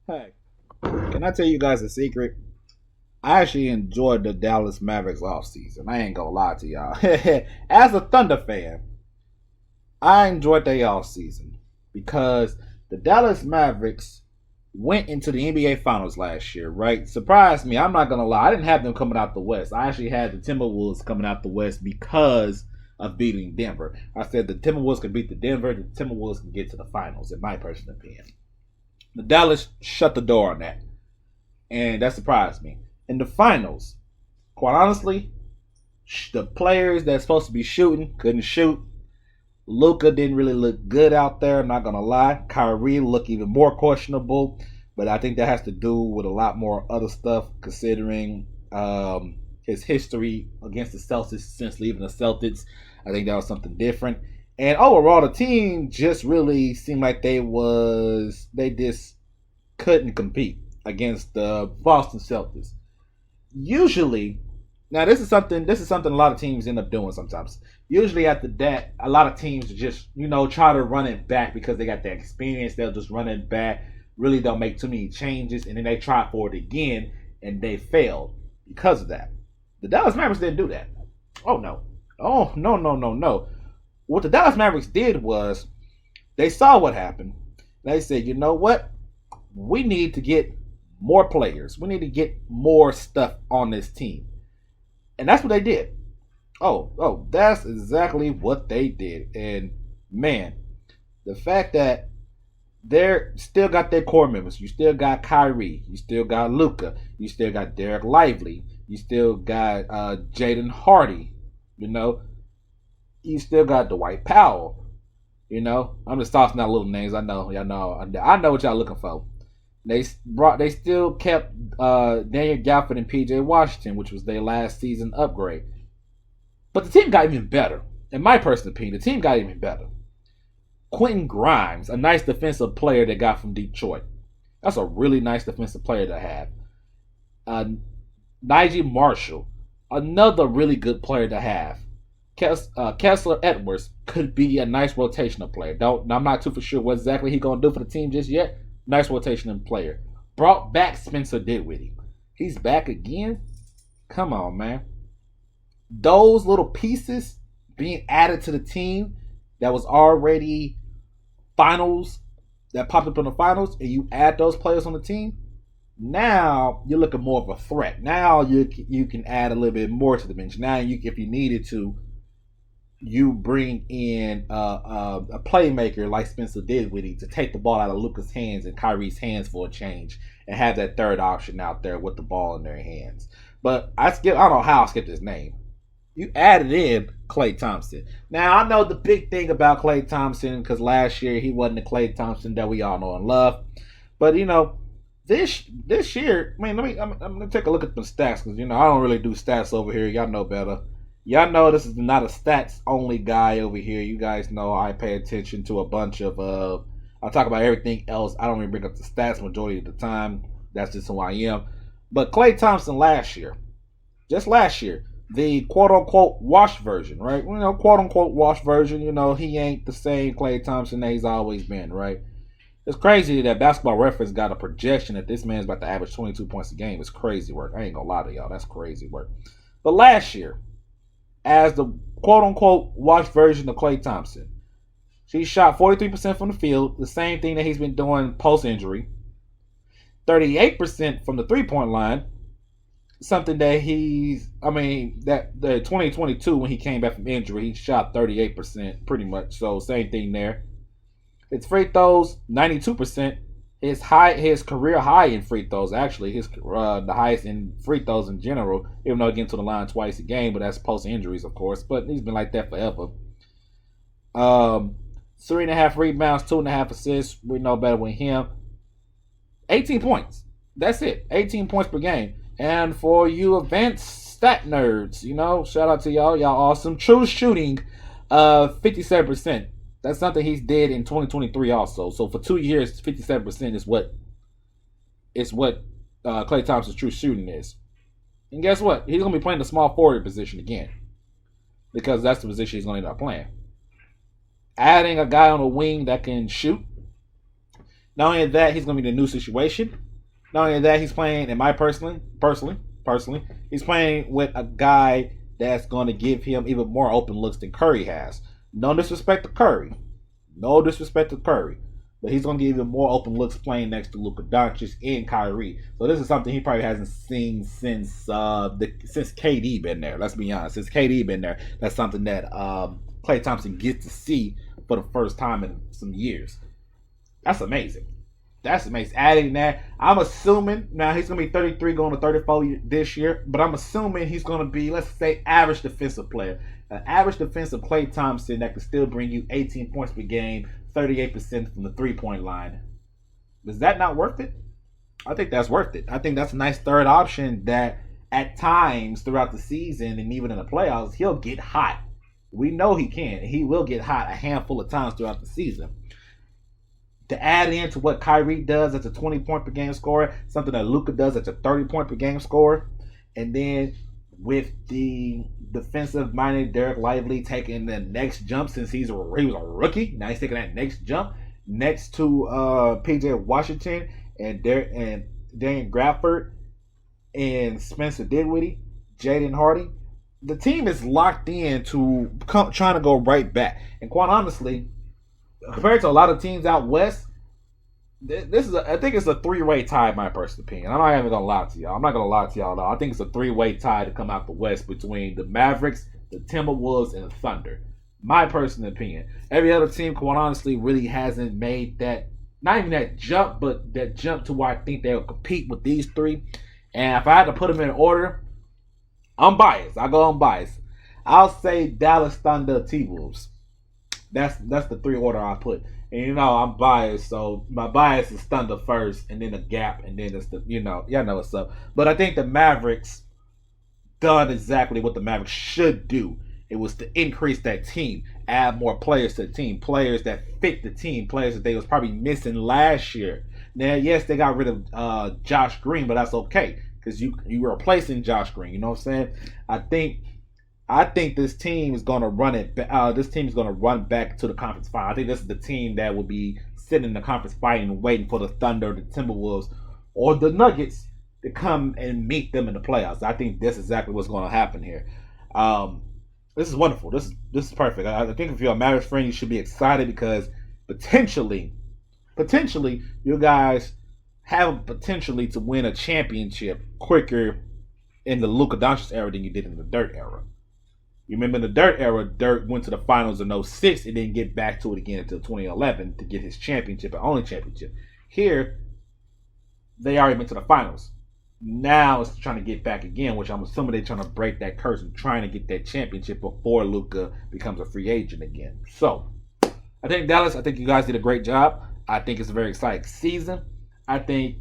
Hey, can I tell you guys a secret? I actually enjoyed the Dallas Mavericks offseason. I ain't gonna lie to y'all. As a Thunder fan, I enjoyed their offseason because the Dallas Mavericks went into the NBA Finals last year, right? Surprised me. I'm not gonna lie. I didn't have them coming out the West. I actually had the Timberwolves coming out the West because of beating Denver. I said the Timberwolves could beat the Denver. The Timberwolves can get to the finals, in my personal opinion. The Dallas shut the door on that, and that surprised me. In the finals, quite honestly, the players that's supposed to be shooting couldn't shoot. Luka didn't really look good out there. I'm not gonna lie. Kyrie looked even more questionable, but I think that has to do with a lot more other stuff, considering his history against the Celtics since leaving the Celtics. I think that was something different. And overall, the team just really seemed like they just couldn't compete against the Boston Celtics. Usually, now this is something a lot of teams end up doing sometimes. Usually after that, a lot of teams just try to run it back because they got that experience. They'll just run it back. Really don't make too many changes, and then they try for it again, and they failed because of that. The Dallas Mavericks didn't do that. Oh no. Oh no no no no. What the Dallas Mavericks did was they saw what happened. They said, you know what? We need to get more players. We need to get more stuff on this team. And that's what they did. That's exactly what they did. And man, the fact that they're still got their core members. You still got Kyrie. You still got Luka. You still got Derek Lively. You still got Jaden Hardy. You know, you still got Dwight Powell. I'm just tossing out little names. I know y'all know. I know what y'all looking for. They still kept Daniel Gafford and PJ Washington, which was their last season upgrade. But the team got even better. In my personal opinion, the team got even better. Quentin Grimes, a nice defensive player they got from Detroit. That's a really nice defensive player to have. Nigel Marshall, another really good player to have. Kessler Edwards could be a nice rotational player. I'm not too for sure what exactly he's gonna do for the team just yet. Nice rotational player. Brought back Spencer Dinwiddie. He's back again. Come on, man. Those little pieces being added to the team that was already finals, that popped up in the finals, and you add those players on the team. Now you're looking more of a threat. Now you can add a little bit more to the bench. Now if you needed to, you bring in a playmaker like Spencer Dinwiddie to take the ball out of Luka's hands and Kyrie's hands for a change, and have that third option out there with the ball in their hands. But I don't know how I skipped his name. You added in Klay Thompson. Now I know the big thing about Klay Thompson, because last year he wasn't the Klay Thompson that we all know and love. But this year, I'm gonna take a look at the stats, because I don't really do stats over here. Y'all know better. Y'all know this is not a stats only guy over here. You guys know I pay attention to a bunch of I talk about everything else. I don't really bring up the stats majority of the time. That's just who I am. But Klay Thompson just last year, the quote unquote wash version, right? Quote unquote wash version, he ain't the same Klay Thompson that he's always been, right? It's crazy that Basketball Reference got a projection that this man's about to average 22 points a game. It's crazy work. I ain't gonna lie to y'all. That's crazy work. But last year, as the quote-unquote wash version of Klay Thompson, he shot 43% from the field, the same thing that he's been doing post-injury. 38% from the three-point line, something that that the 2022 when he came back from injury, he shot 38% pretty much. So same thing there. His free throws, 92%. His career high in free throws, actually, the highest in free throws in general, even though he gets to the line twice a game, but that's post injuries, of course. But he's been like that forever. 3.5 rebounds, 2.5 assists. We know better with him. 18 points. That's it. 18 points per game. And for you advanced stat nerds, shout out to y'all. Y'all awesome. True shooting, 57%. That's something he's did in 2023 also. So for 2 years, 57% is what Klay Thompson's true shooting is. And guess what? He's going to be playing the small forward position again, because that's the position he's going to end up playing. Adding a guy on the wing that can shoot. Not only that, he's going to be in a new situation. Not only that, he's playing, in my personally, he's playing with a guy that's going to give him even more open looks than Curry has. No disrespect to Curry. No disrespect to Curry. But he's going to give even more open looks playing next to Luka Doncic and Kyrie. So this is something he probably hasn't seen since KD been there. Let's be honest. Since KD been there, that's something that Klay Thompson gets to see for the first time in some years. That's amazing. That's amazing. Adding that, I'm assuming, now he's going to be 33 going to 34 this year, but I'm assuming he's going to be, let's say, average defensive player. An average defensive Klay Thompson that can still bring you 18 points per game, 38% from the three-point line. Is that not worth it? I think that's worth it. I think that's a nice third option that at times throughout the season and even in the playoffs, he'll get hot. We know he can. He will get hot a handful of times throughout the season. To add into what Kyrie does as a 20-point per game scorer, something that Luka does as a 30-point per game scorer, and then with the defensive-minded Derek Lively taking the next jump since he was a rookie, now he's taking that next jump next to P.J. Washington and Darian Bradford and Spencer Dinwiddie, Jaden Hardy. The team is locked in to trying to go right back. And quite honestly, compared to a lot of teams out west, I think it's a three-way tie, in my personal opinion. I'm not even gonna lie to y'all. I'm not gonna lie to y'all though. I think it's a three-way tie to come out the west between the Mavericks, the Timberwolves, and the Thunder. My personal opinion. Every other team, quite honestly, really hasn't made that, not even that jump, but that jump to where I think they'll compete with these three. And if I had to put them in order, I'm biased. I go unbiased. I'll say Dallas Thunder, T-Wolves. That's the three order I put. And I'm biased, so my bias is Thunder first, and then the gap, and then it's y'all know what's up. But I think the Mavericks done exactly what the Mavericks should do. It was to increase that team, add more players to the team, players that fit the team, players that they was probably missing last year. Now, yes, they got rid of Josh Green, but that's okay because you were replacing Josh Green. You know what I'm saying? I think this team is going to run it. This team is going to run back to the conference final. I think this is the team that will be sitting in the conference final and waiting for the Thunder, the Timberwolves, or the Nuggets to come and meet them in the playoffs. I think that's exactly what's going to happen here. This is wonderful. This is perfect. I think if you're a Mavericks fan, you should be excited because potentially, you guys have potentially to win a championship quicker in the Luka Doncic era than you did in the Dirt era. You remember in the Dirt era, Dirt went to the finals in 2006 and didn't get back to it again until 2011 to get his championship, and only championship. Here, they already went to the finals. Now it's trying to get back again, which I'm assuming they're trying to break that curse and trying to get that championship before Luka becomes a free agent again. So, I think Dallas, I think you guys did a great job. I think it's a very exciting season. I think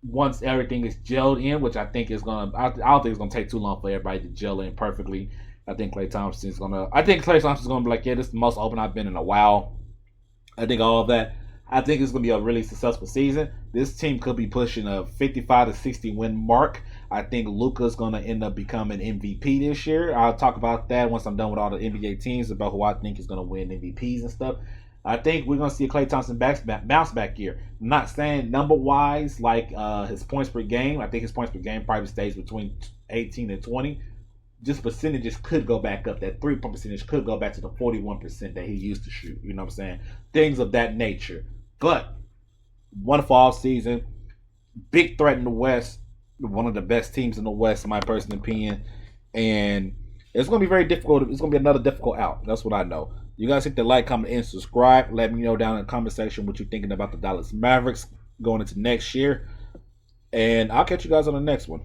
once everything is gelled in, which I think is going to, I don't think it's going to take too long for everybody to gel in perfectly. I think Klay Thompson's going to be like, yeah, this is the most open I've been in a while. I think all of that. I think it's going to be a really successful season. This team could be pushing a 55 to 60 win mark. I think Luka's going to end up becoming MVP this year. I'll talk about that once I'm done with all the NBA teams about who I think is going to win MVPs and stuff. I think we're going to see a Klay Thompson bounce back year. I'm not saying number-wise like his points per game. I think his points per game probably stays between 18 and 20. Just percentages could go back up. That 3-point percentage could go back to the 41% that he used to shoot. You know what I'm saying? Things of that nature. But wonderful off season. Big threat in the West. One of the best teams in the West, in my personal opinion. And it's going to be very difficult. It's going to be another difficult out. That's what I know. You guys hit the like, comment, and subscribe. Let me know down in the comment section what you're thinking about the Dallas Mavericks going into next year. And I'll catch you guys on the next one.